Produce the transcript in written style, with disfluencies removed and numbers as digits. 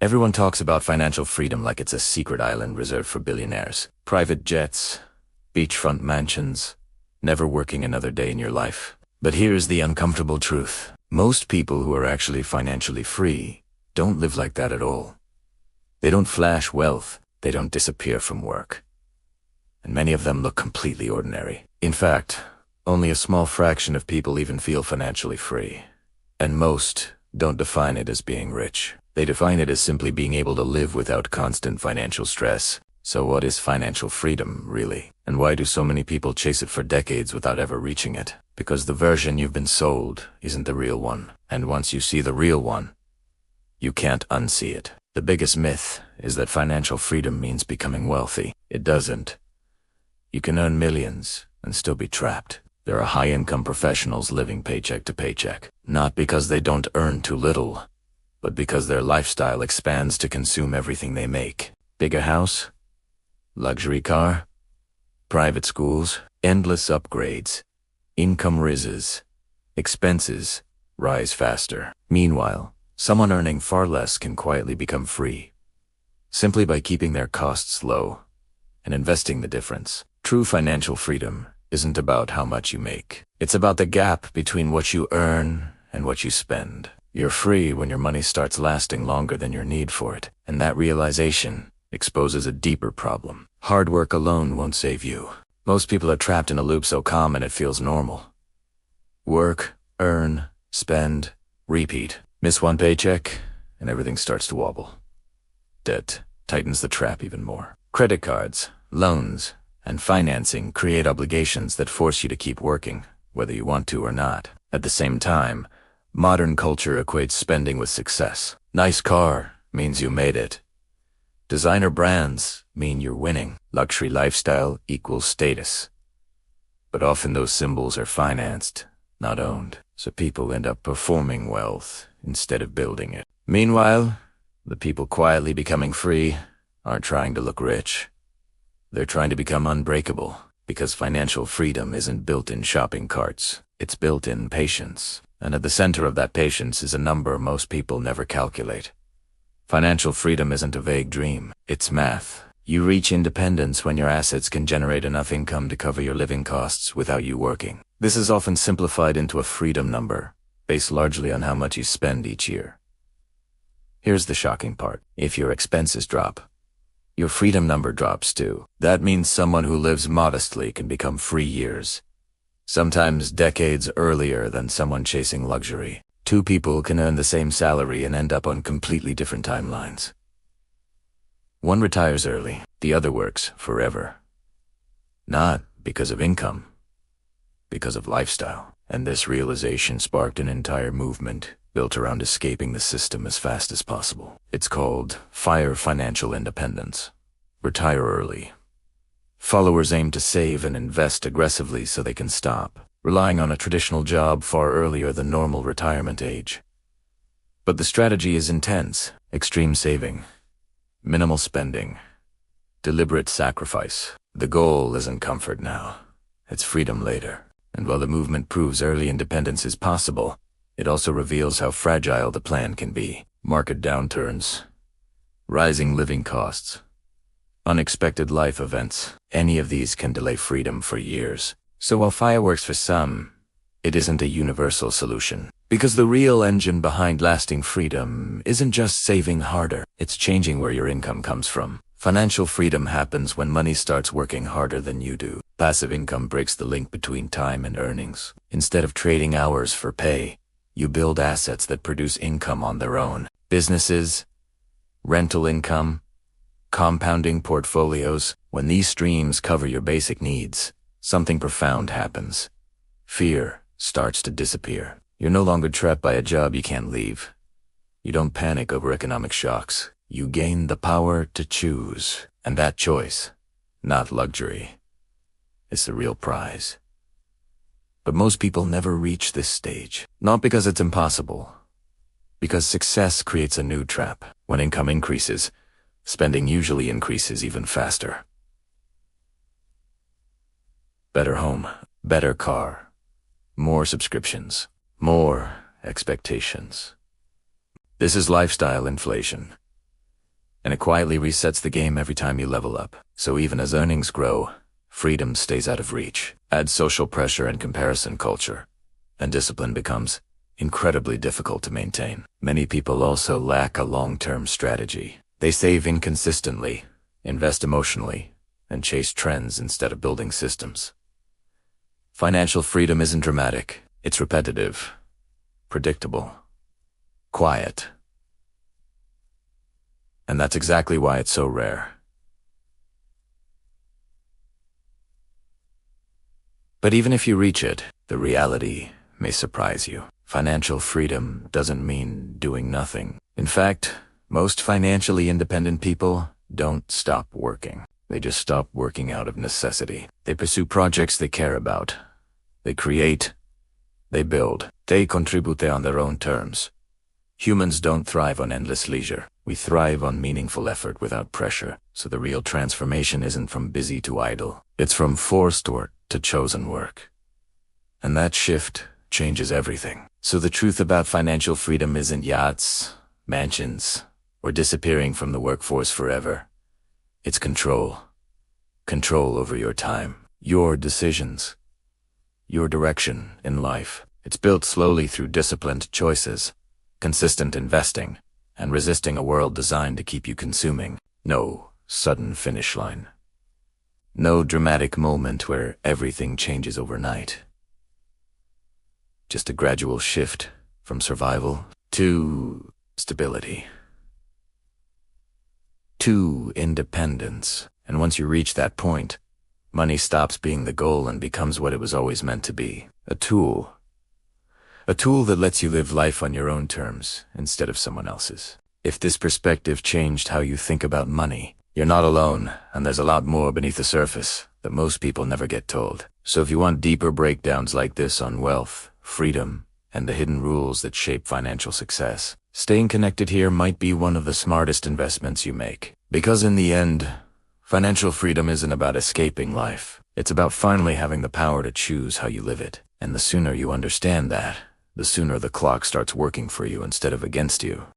Everyone talks about financial freedom like it's a secret island reserved for billionaires. Private jets, beachfront mansions, never working another day in your life. But here's the uncomfortable truth. Most people who are actually financially free don't live like that at all. They don't flash wealth. They don't disappear from work. And many of them look completely ordinary. In fact, only a small fraction of people even feel financially free. And most don't define it as being rich. They define it as simply being able to live without constant financial stress. So what is financial freedom, really? And why do so many people chase it for decades without ever reaching it? Because the version you've been sold isn't the real one. And once you see the real one, you can't unsee it. The biggest myth is that financial freedom means becoming wealthy. It doesn't. You can earn millions and still be trapped. There are high-income professionals living paycheck to paycheck, not because they don't earn too little, but because their lifestyle expands to consume everything they make. Bigger house, luxury car, private schools, endless upgrades, income rises, expenses rise faster. Meanwhile, someone earning far less can quietly become free, simply by keeping their costs low and investing the difference. True financial freedom isn't about how much you make. It's about the gap between what you earn and what you spend. You're free when your money starts lasting longer than your need for it, and that realization exposes a deeper problem. Hard work alone won't save you. Most people are trapped in a loop so common it feels normal. Work, earn, spend, repeat. Miss one paycheck, and everything starts to wobble. Debt tightens the trap even more. Credit cards, loans, and financing create obligations that force you to keep working, whether you want to or not. At the same time, modern culture equates spending with success. Nice car means you made it. Designer brands mean you're winning. Luxury lifestyle equals status. But often those symbols are financed, not owned. So people end up performing wealth instead of building it. Meanwhile, the people quietly becoming free aren't trying to look rich. They're trying to become unbreakable, because financial freedom isn't built in shopping carts. It's built in patience. And at the center of that patience is a number most people never calculate. Financial freedom isn't a vague dream. It's math. You reach independence when your assets can generate enough income to cover your living costs without you working. This is often simplified into a freedom number, based largely on how much you spend each year. Here's the shocking part. If your expenses drop, your freedom number drops too. That means someone who lives modestly can become free years, sometimes decades earlier than someone chasing luxury. Two people can earn the same salary and end up on completely different timelines. One retires early, the other works forever. Not because of income, because of lifestyle. And this realization sparked an entire movement built around escaping the system as fast as possible. It's called FIRE Financial Independence. Retire early. Followers aim to save and invest aggressively so they can stop relying on a traditional job far earlier than normal retirement age. But the strategy is intense. Extreme saving, minimal spending, deliberate sacrifice. The goal isn't comfort now. It's freedom later. And while the movement proves early independence is possible, it also reveals how fragile the plan can be. Market downturns, rising living costs, unexpected life events. Any of these can delay freedom for years. So while FIRE works for some, it isn't a universal solution. Because the real engine behind lasting freedom isn't just saving harder, it's changing where your income comes from. Financial freedom happens when money starts working harder than you do. Passive income breaks the link between time and earnings. Instead of trading hours for pay, you build assets that produce income on their own. Businesses, rental income, compounding portfolios. When these streams cover your basic needs, something profound happens. Fear starts to disappear. You're no longer trapped by a job you can't leave. You don't panic over economic shocks. You gain the power to choose. And that choice, not luxury, is the real prize. But most people never reach this stage. Not because it's impossible, because success creates a new trap. When income increases, spending usually increases even faster. Better home, better car, more subscriptions, more expectations. This is lifestyle inflation. and it quietly resets the game every time you level up. So even as earnings grow, freedom stays out of reach. Add social pressure and comparison culture, and discipline becomes incredibly difficult to maintain. Many people also lack a long-term strategy. They save inconsistently, invest emotionally, and chase trends instead of building systems. Financial freedom isn't dramatic. It's repetitive, predictable, quiet. And that's exactly why it's so rare. But even if you reach it, the reality may surprise you. Financial freedom doesn't mean doing nothing. In fact, most financially independent people don't stop working. They just stop working out of necessity. They pursue projects they care about. They create. They build. They contribute on their own terms. Humans don't thrive on endless leisure. We thrive on meaningful effort without pressure. So the real transformation isn't from busy to idle. It's from forced work to chosen work. And that shift changes everything. So the truth about financial freedom isn't yachts, mansions, or disappearing from the workforce forever. It's control. Control over your time, your decisions, your direction in life. It's built slowly through disciplined choices, consistent investing, and resisting a world designed to keep you consuming. No sudden finish line. No dramatic moment where everything changes overnight. Just a gradual shift from survival to stability, to independence. And once you reach that point, money stops being the goal and becomes what it was always meant to be. A tool. A tool that lets you live life on your own terms instead of someone else's. If this perspective changed how you think about money, you're not alone, and there's a lot more beneath the surface that most people never get told. So if you want deeper breakdowns like this on wealth, freedom, and the hidden rules that shape financial success, staying connected here might be one of the smartest investments you make. Because in the end, financial freedom isn't about escaping life. It's about finally having the power to choose how you live it. And the sooner you understand that, the sooner the clock starts working for you instead of against you.